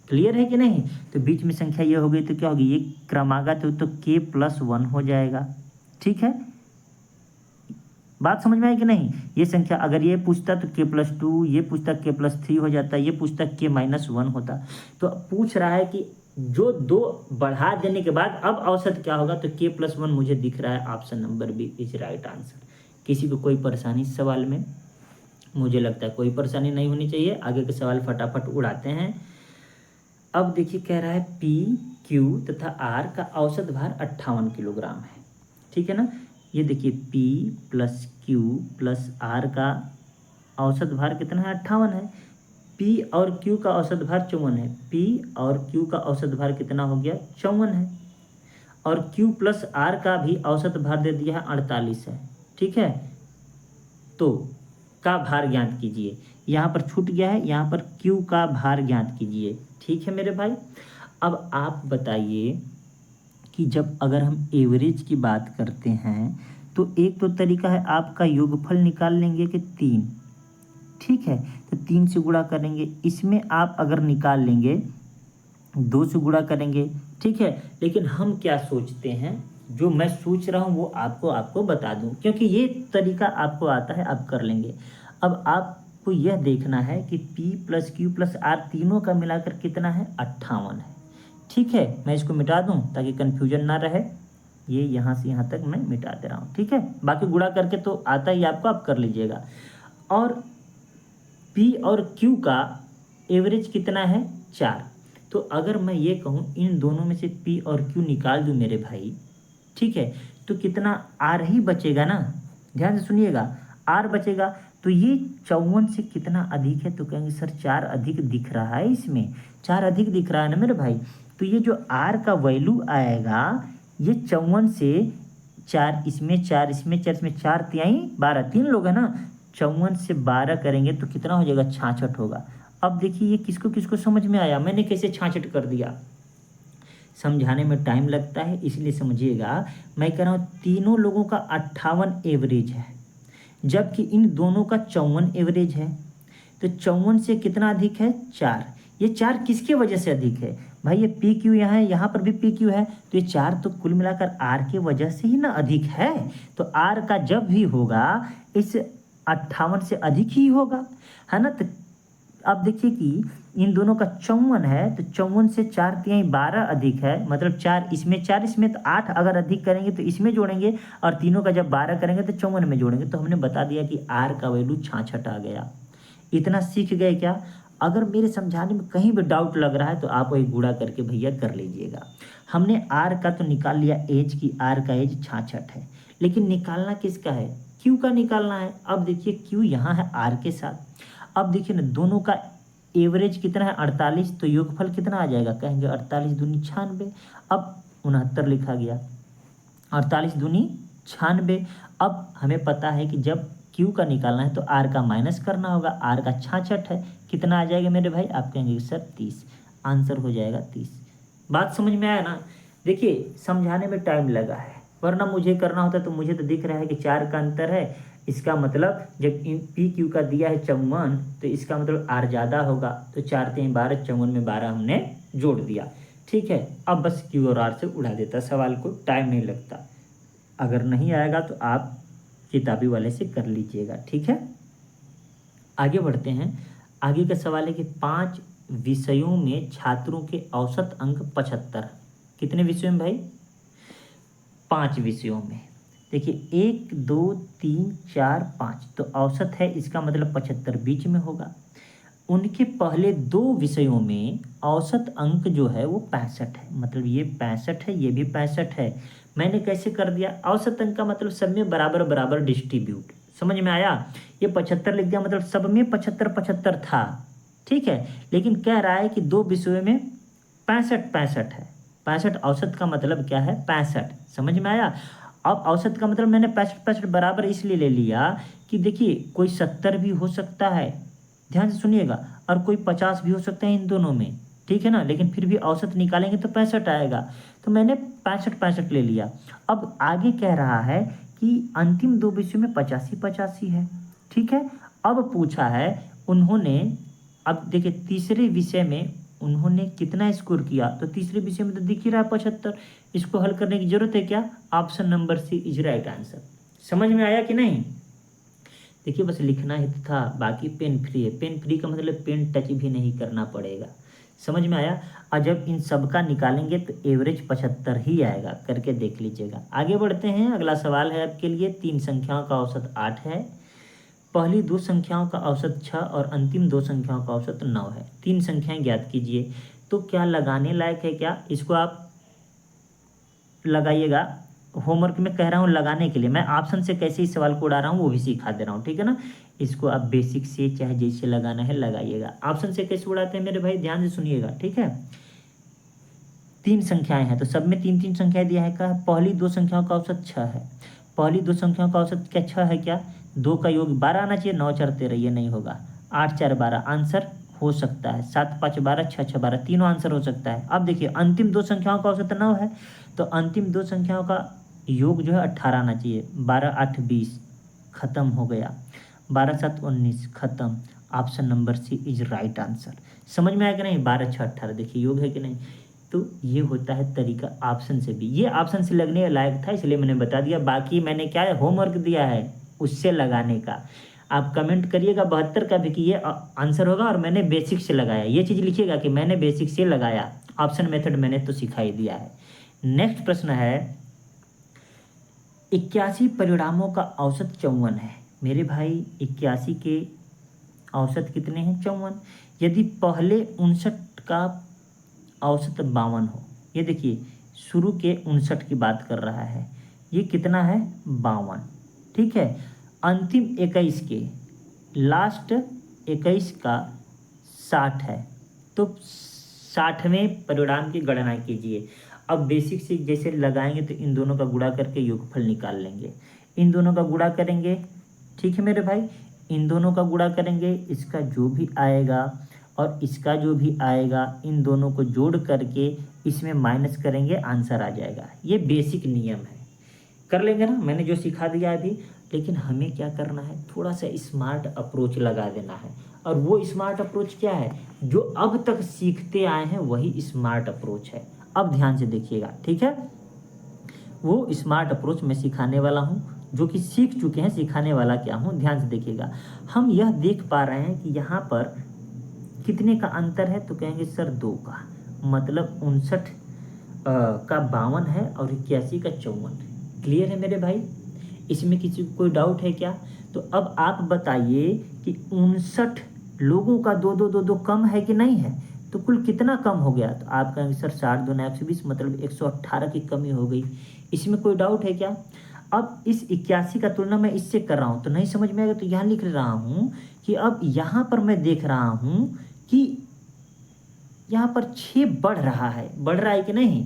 क्लियर है कि नहीं। तो बीच में संख्या ये हो गई तो क्या होगी, ये क्रमागत हो तो k+1 हो जाएगा, ठीक है। बात समझ में आई कि नहीं। ये संख्या अगर ये पूछता तो k+2, ये पूछता k+3 हो जाता, ये पूछता k-1 होता। तो पूछ रहा है कि जो 2 बढ़ा देने के बाद अब औसत क्या होगा, तो k+1 मुझे दिख रहा है। Option number B is right answer. किसी को कोई परेशानी इस सवाल में? मुझे लगता है कोई परेशानी नहीं होनी चाहिए। आगे के सवाल फटाफट उड़ाते हैं। अब देखिए कह रहा है P, Q तथा R का औसत भार 58 किलोग्राम है, ठीक है ना। ये देखिए P + Q + R का औसत भार कितना है 58 है। P और Q का औसत भार 54 है। P और Q का औसत भार कितना हो गया 54 है। और Q + R का भी औसत भार दे दिया है 48 है, ठीक है। तो का भार ज्ञात कीजिए। यहाँ पर छूट गया है, यहाँ पर Q का भार ज्ञात कीजिए, ठीक है मेरे भाई। अब आप बताइए कि जब अगर हम एवरेज की बात करते हैं तो एक तो तरीका है आपका योगफल निकाल लेंगे कि 3, ठीक है। तो 3 से गुणा करेंगे, इसमें आप अगर निकाल लेंगे 2 से गुणा करेंगे, ठीक है। लेकिन हम क्या सोचते हैं, जो मैं सोच रहा हूँ वो आपको बता दूँ, क्योंकि ये तरीका आपको आता है, आप कर लेंगे। अब आपको यह देखना है कि P + Q + R तीनों का मिलाकर कितना है 58 है, ठीक है। मैं इसको मिटा दूं ताकि कन्फ्यूजन ना रहे। ये यहाँ से यहाँ तक मैं मिटा दे रहा हूँ, ठीक है। बाकी गुणा करके तो आता ही आपको, आप कर लीजिएगा। और P और Q का एवरेज कितना है 4। तो अगर मैं ये कहूँ इन दोनों में से P और Q निकाल दूँ मेरे भाई, ठीक है, तो कितना R ही बचेगा ना। ध्यान से सुनिएगा, R बचेगा। तो ये 54 से कितना अधिक है, तो कहेंगे सर 4 अधिक दिख रहा है, इसमें 4 अधिक दिख रहा है ना मेरे भाई। तो ये जो R का वैल्यू आएगा ये 54 से 4 इसमें 4 इसमें 4 इसमें 4 तिहाई 12, 3 लोग है ना। 54 से 12 करेंगे तो कितना हो जाएगा 66 होगा। अब देखिए ये किसको किसको समझ में आया, मैंने कैसे 66 कर दिया। समझाने में टाइम लगता है इसलिए समझिएगा। मैं कह रहा हूँ तीनों लोगों का 58 एवरेज है जबकि इन दोनों का 54 एवरेज है। तो 54 से कितना अधिक है 4। ये 4 किसके वजह से अधिक है भाई, ये पी क्यू यहाँ है, यहाँ पर भी पी क्यू है, तो ये 4 तो कुल मिलाकर आर के वजह से ही ना अधिक है। तो आर का जब भी होगा इस 58 से अधिक ही होगा, है ना। तो अब देखिए कि इन दोनों का 54 है, तो 54 से 4 तिहाई 12 अधिक है, मतलब 4 इसमें तो 8 अगर अधिक करेंगे तो इसमें जोड़ेंगे, और तीनों का जब 12 करेंगे तो 54 में जोड़ेंगे। तो हमने बता दिया कि आर का वैल्यू 66 आ गया। इतना सीख गए क्या। अगर मेरे समझाने में कहीं भी डाउट लग रहा है तो आप वही गुणा करके भैया कर लीजिएगा। हमने आर का तो निकाल लिया एज की, आर का एज 66 है, लेकिन निकालना किसका है क्यू का निकालना है। अब देखिए क्यू यहाँ है आर के साथ। अब देखिए ना दोनों का एवरेज कितना है 48, तो योगफल कितना आ जाएगा, कहेंगे 48 दूनी 96। अब 69 लिखा गया, 48 दूनी 96। अब हमें पता है कि जब क्यू का निकालना है तो आर का माइनस करना होगा, आर का 66 है, कितना आ जाएगा मेरे भाई, आप कहेंगे सर 30, आंसर हो जाएगा 30। बात समझ में आया ना। देखिए समझाने में टाइम लगा है, वरना मुझे करना होता तो मुझे तो दिख रहा है कि 4 का अंतर है, इसका मतलब जब पी क्यू का दिया है 54 तो इसका मतलब आर ज़्यादा होगा, तो 4 3 12, 54 में 12 हमने जोड़ दिया। ठीक है, अब बस क्यू और आर से उड़ा देता सवाल को, टाइम नहीं लगता। अगर नहीं आएगा तो आप किताबी वाले से कर लीजिएगा। ठीक है, आगे बढ़ते हैं। आगे का सवाल है कि 5 विषयों में छात्रों के औसत अंक 75। कितने विषयों में भाई, 5 विषयों में। देखिए 1 2 3 4 5, तो औसत है, इसका मतलब 75 बीच में होगा। उनके पहले 2 विषयों में औसत अंक जो है वो 65 है, मतलब ये 65 है, ये भी 65 है। मैंने कैसे कर दिया, औसत अंक का मतलब सब में बराबर बराबर डिस्ट्रीब्यूट, समझ में आया। ये 75 लिख दिया, मतलब सब में 75 75 था। ठीक है, लेकिन कह रहा है कि 2 विषयों में 65 65 है। 65 औसत का मतलब क्या है, 65, समझ में आया। अब औसत का मतलब मैंने 65 65 बराबर इसलिए ले लिया कि देखिए कोई 70 भी हो सकता है, ध्यान से सुनिएगा, और कोई 50 भी हो सकता है इन दोनों में, ठीक है ना, लेकिन फिर भी औसत निकालेंगे तो 65 आएगा, तो मैंने 65 65 ले लिया। अब आगे कह रहा है कि अंतिम 2 विषयों में 85 85 है। ठीक है, अब पूछा है उन्होंने, अब देखिए तीसरे विषय में उन्होंने कितना स्कोर किया, तो तीसरे विषय में तो दिख ही रहा है 75। इसको हल करने की जरूरत है क्या, option number C is right answer. समझ में आया कि नहीं। देखिए बस लिखना ही था, बाकी पेन फ्री है। पेन फ्री का मतलब पेन टच भी नहीं करना पड़ेगा, समझ में आया। और जब इन सब का निकालेंगे तो एवरेज 75 ही आएगा, करके देख लीजिएगा। आगे बढ़ते हैं, अगला सवाल है आपके लिए। 3 संख्याओं का औसत 8 है, पहली 2 संख्याओं का औसत 6 और अंतिम 2 संख्याओं का औसत 9 है। 3 संख्याएं ज्ञात कीजिए। तो क्या लगाने लायक है क्या, इसको आप लगाइएगा। होमवर्क में कह रहा हूँ लगाने के लिए, मैं ऑप्शन से कैसे इस सवाल को उड़ा रहा हूँ वो भी सिखा दे रहा हूँ, ठीक है ना। इसको आप बेसिक से चाहे जैसे लगाना है लगाइएगा। ऑप्शन से कैसे उड़ाते हैं मेरे भाई, ध्यान से सुनिएगा, ठीक है। 3 संख्याएं हैं तो सब में 3 3 संख्याएं दिया है। क्या है, पहली 2 संख्याओं का औसत 6 है। पहली 2 संख्याओं का औसत क्या 6 है क्या, 2 का योग 12 आना चाहिए, 9 4 13, ये नहीं होगा। 8 4 12 आंसर हो सकता है, 7 5 12, 6 6 12, तीनों आंसर हो सकता है। अब देखिए अंतिम 2 संख्याओं का औसत 9 है, तो अंतिम 2 संख्याओं का योग जो है 18 आना चाहिए। 12 8 20, खत्म हो गया। 12 7 19, खत्म। Option number C is right answer. समझ में आया कि नहीं, 12 6 18, देखिए योग है कि नहीं। तो ये होता है तरीका ऑप्शन से भी, ये ऑप्शन से लगने लायक था इसलिए मैंने बता दिया। बाकी मैंने क्या है होमवर्क दिया है उससे लगाने का। आप कमेंट करिएगा 72 का भी कि ये आंसर होगा और मैंने बेसिक से लगाया, ये चीज़ लिखिएगा कि मैंने बेसिक से लगाया, ऑप्शन मेथड मैंने तो सिखाई दिया है। नेक्स्ट प्रश्न है, 81 परिणामों का औसत 54 है। मेरे भाई 81 के औसत कितने हैं, 54। यदि पहले 59 का औसत 52 हो, ये देखिए शुरू के 59 की बात कर रहा है, ये कितना है 52, ठीक है। अंतिम 21 के, लास्ट 21 का 60 है, तो 60वें परिणाम की गणना कीजिए। अब बेसिक से जैसे लगाएंगे तो इन दोनों का गुणा करके योगफल निकाल लेंगे, इन दोनों का गुणा करेंगे, ठीक है मेरे भाई, इन दोनों का गुणा करेंगे, इसका जो भी आएगा और इसका जो भी आएगा, इन दोनों को जोड़ करके इसमें माइनस करेंगे, आंसर आ जाएगा। ये बेसिक नियम है, कर लेंगे ना, मैंने जो सिखा दिया अभी। लेकिन हमें क्या करना है, थोड़ा सा स्मार्ट अप्रोच लगा देना है। और वो स्मार्ट अप्रोच क्या है, जो अब तक सीखते आए हैं वही स्मार्ट अप्रोच है। अब ध्यान से देखिएगा, ठीक है। वो स्मार्ट अप्रोच मैं सिखाने वाला हूँ, जो कि सीख चुके हैं, सिखाने वाला क्या हूँ, ध्यान से देखिएगा। हम यह देख पा रहे हैं कि यहाँ पर कितने का अंतर है, तो कहेंगे सर 2 का, मतलब 59 का 52 है और 81 का 54। क्लियर है मेरे भाई, इसमें किसी को कोई डाउट है क्या। तो अब आप बताइए कि 59 लोगों का 2 2 2 2 कम है कि नहीं है, तो कुल कितना कम हो गया। तो आप कहेंगे सर 60 2 120, मतलब 118 की कमी हो गई। इसमें कोई डाउट है क्या। अब इस 81 का तुलना मैं इससे कर रहा हूँ तो नहीं समझ में आएगा, तो यहाँ लिख रहा हूँ कि अब यहाँ पर मैं देख रहा हूँ कि यहाँ पर 6 बढ़ रहा है कि नहीं।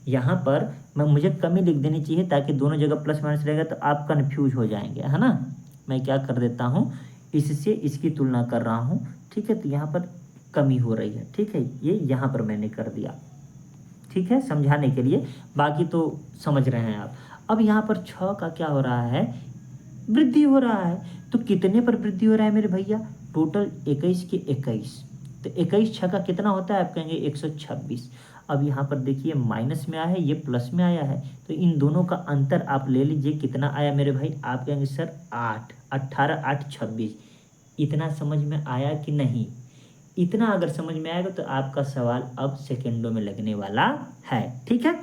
यहाँ पर मुझे कमी लिख देनी चाहिए ताकि दोनों जगह प्लस माइनस रहेगा तो आप कन्फ्यूज हो जाएंगे, है ना। मैं क्या कर देता हूँ, इससे इसकी तुलना कर रहा हूँ, ठीक है। तो यहाँ पर कमी हो रही है, ठीक है, ये यहाँ पर मैंने कर दिया, ठीक है, समझाने के लिए। बाकी तो समझ रहे हैं आप। अब यहाँ पर 6 का क्या हो रहा है, वृद्धि हो रहा है। तो कितने पर वृद्धि हो रहा है मेरे भैया, टोटल 21 के 21। तो 21 6 का कितना होता है, आप कहेंगे 126। अब यहाँ पर देखिए माइनस में आया है, ये प्लस में आया है, तो इन दोनों का अंतर आप ले लीजिए, कितना आया मेरे भाई। आप कहेंगे सर 8, 18 8 26। इतना समझ में आया कि नहीं। इतना अगर समझ में आएगा तो आपका सवाल अब सेकेंडों में लगने वाला है, ठीक है।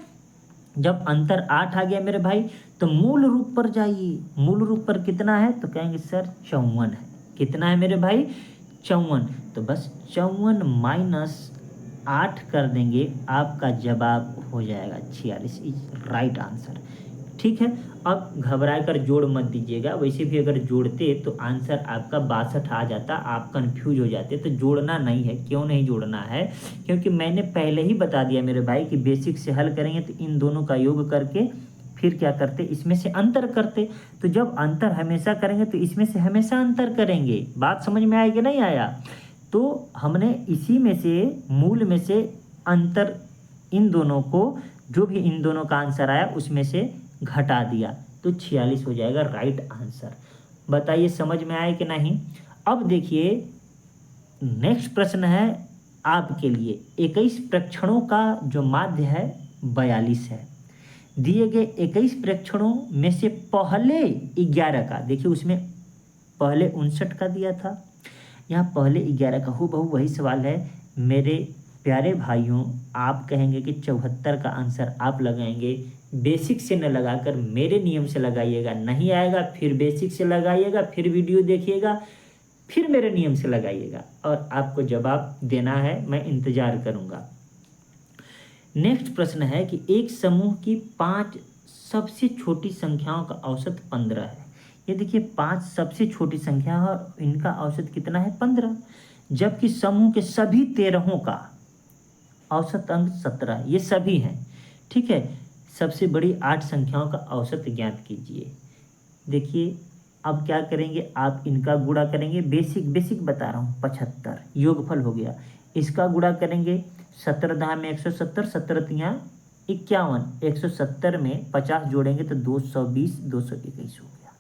जब अंतर 8 आ गया मेरे भाई तो मूल रूप पर जाइए। मूल रूप पर कितना है, तो कहेंगे सर 54 है। कितना है मेरे भाई, 54। तो बस 54 माइनस 8 कर देंगे, आपका जवाब हो जाएगा 46 इज राइट आंसर, ठीक है। अब घबरा कर जोड़ मत दीजिएगा, वैसे भी अगर जोड़ते तो आंसर आपका 62 आ जाता, आप कंफ्यूज हो जाते। तो जोड़ना नहीं है, क्यों नहीं जोड़ना है, क्योंकि मैंने पहले ही बता दिया मेरे भाई कि बेसिक से हल करेंगे तो इन दोनों का योग करके फिर क्या करते, इसमें से अंतर करते। तो जब अंतर हमेशा करेंगे तो इसमें से हमेशा अंतर करेंगे। बात समझ में आएगी, नहीं आया। तो हमने इसी में से मूल में से अंतर, इन दोनों को, जो भी इन दोनों का आंसर आया उसमें से घटा दिया, तो 46 हो जाएगा राइट आंसर। बताइए समझ में आए कि नहीं। अब देखिए नेक्स्ट प्रश्न है आपके लिए। 21 प्रेक्षणों का जो माध्य है 42 है। दिए गए 21 प्रेक्षणों में से पहले 11 का, देखिए उसमें पहले 59 का दिया था, यहाँ पहले 11 का। हूबहू वही सवाल है मेरे प्यारे भाइयों। आप कहेंगे कि 74 का आंसर आप लगाएंगे, बेसिक से न लगाकर मेरे नियम से लगाइएगा। नहीं आएगा फिर बेसिक से लगाइएगा, फिर वीडियो देखिएगा, फिर मेरे नियम से लगाइएगा, और आपको जवाब देना है, मैं इंतजार करूँगा। नेक्स्ट प्रश्न है कि एक समूह की 5 सबसे छोटी संख्याओं का औसत 15 है। ये देखिए 5 सबसे छोटी संख्या है और इनका औसत कितना है, 15। जबकि समूह के सभी 13 का औसत अंक 17 है। ये सभी हैं, ठीक है। सबसे बड़ी 8 संख्याओं का औसत ज्ञात कीजिए। देखिए अब क्या करेंगे, आप इनका गुणा करेंगे, बेसिक बता रहा हूँ, 75 योगफल हो गया। इसका गुणा करेंगे 17 दहा में 170, 17 तिया 51, 170 में 50 जोड़ेंगे तो 220, 221 हो गया।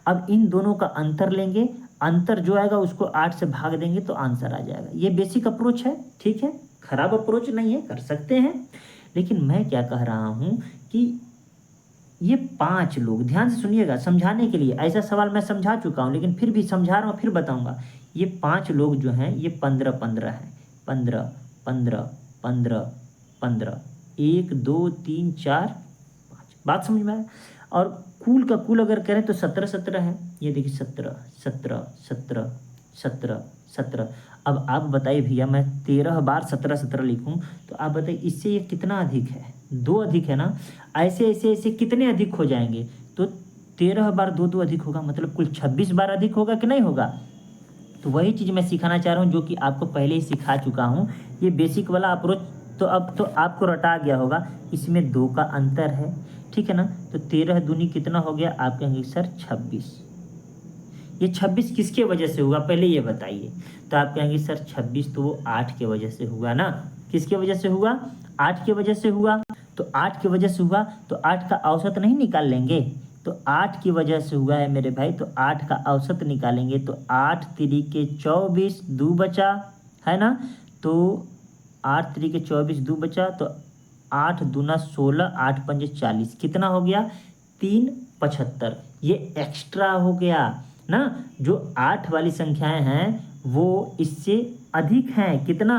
अब इन दोनों का अंतर लेंगे, अंतर जो आएगा उसको 8 से भाग देंगे तो आंसर आ जाएगा। ये बेसिक अप्रोच है, ठीक है, खराब अप्रोच नहीं है, कर सकते हैं। लेकिन मैं क्या कह रहा हूँ कि ये 5 लोग, ध्यान से सुनिएगा समझाने के लिए, ऐसा सवाल मैं समझा चुका हूँ लेकिन फिर भी समझा रहा हूँ, फिर बताऊँगा। ये 5 लोग जो हैं ये 15 है, 15 15 15 15, 1 2 3 4 5। बात समझ में आया। और कुल का कुल अगर करें तो 17 है। ये देखिए 17 17 17 17 17। अब आप बताइए भैया, मैं 13 बार 17 17 लिखूं तो आप बताइए इससे ये कितना अधिक है, 2 अधिक है ना। ऐसे ऐसे ऐसे कितने अधिक हो जाएंगे, तो 13 बार 2 2 अधिक होगा, मतलब कुल 26 बार अधिक होगा कि नहीं होगा। तो वही चीज़ मैं सिखाना चाह रहा हूँ जो कि आपको पहले ही सिखा चुका हूँ। ये बेसिक वाला अप्रोच तो अब तो आपको रटा गया होगा। इसमें 2 का अंतर है, ठीक है ना। तो 13 दूनी कितना हो गया, आप कहेंगे सर 26। ये 26 किसके वजह से हुआ पहले ये बताइए। तो आप कहेंगे सर 26 तो वो 8 के वजह से हुआ ना। किसके वजह से हुआ, 8 के वजह से हुआ। तो 8 की वजह से हुआ तो 8 का औसत नहीं निकाल लेंगे। तो 8 की वजह से हुआ है मेरे भाई, तो 8 का औसत निकालेंगे तो 8 तिरिके 24, 2 बचा, है ना। तो 8 तिरिके 24, 2 बचा, तो 8 दूना 16, 8 पंजे 40, कितना हो गया 3 75। ये एक्स्ट्रा हो गया ना। जो 8 वाली संख्याएं हैं वो इससे अधिक हैं, कितना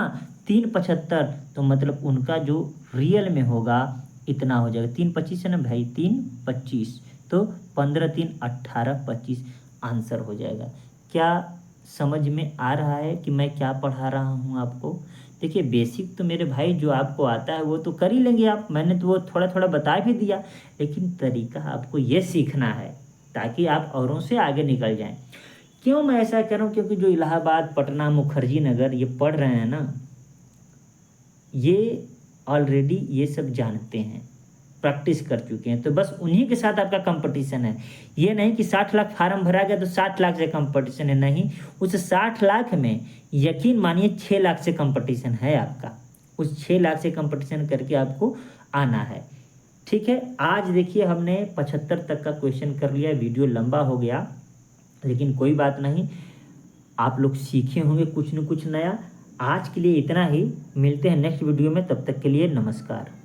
3 75। तो मतलब उनका जो रियल में होगा इतना हो जाएगा, 3 25 है ना भाई, 3 25, तो 15 3 18 25 आंसर हो जाएगा। क्या समझ में आ रहा है कि मैं क्या पढ़ा रहा हूँ आपको? देखिए बेसिक तो मेरे भाई जो आपको आता है वो तो कर ही लेंगे आप, मैंने तो वो थोड़ा थोड़ा बता भी दिया, लेकिन तरीका आपको ये सीखना है ताकि आप औरों से आगे निकल जाएं। क्यों मैं ऐसा कर रहा हूँ? क्योंकि जो इलाहाबाद, पटना, मुखर्जी नगर ये पढ़ रहे हैं ना, ये ऑलरेडी ये सब जानते हैं, प्रैक्टिस कर चुके हैं, तो बस उन्हीं के साथ आपका कंपटीशन है। ये नहीं कि 60 लाख फार्म भरा गया तो 60 लाख से कंपटीशन है, नहीं। उस 60 लाख में यकीन मानिए 6 लाख से कंपटीशन है आपका। उस 6 लाख से कंपटीशन करके आपको आना है। ठीक है, आज देखिए हमने 75 तक का क्वेश्चन कर लिया, वीडियो लंबा हो गया, लेकिन कोई बात नहीं, आप लोग सीखे होंगे कुछ न कुछ नया। आज के लिए इतना ही, मिलते हैं नेक्स्ट वीडियो में, तब तक के लिए नमस्कार।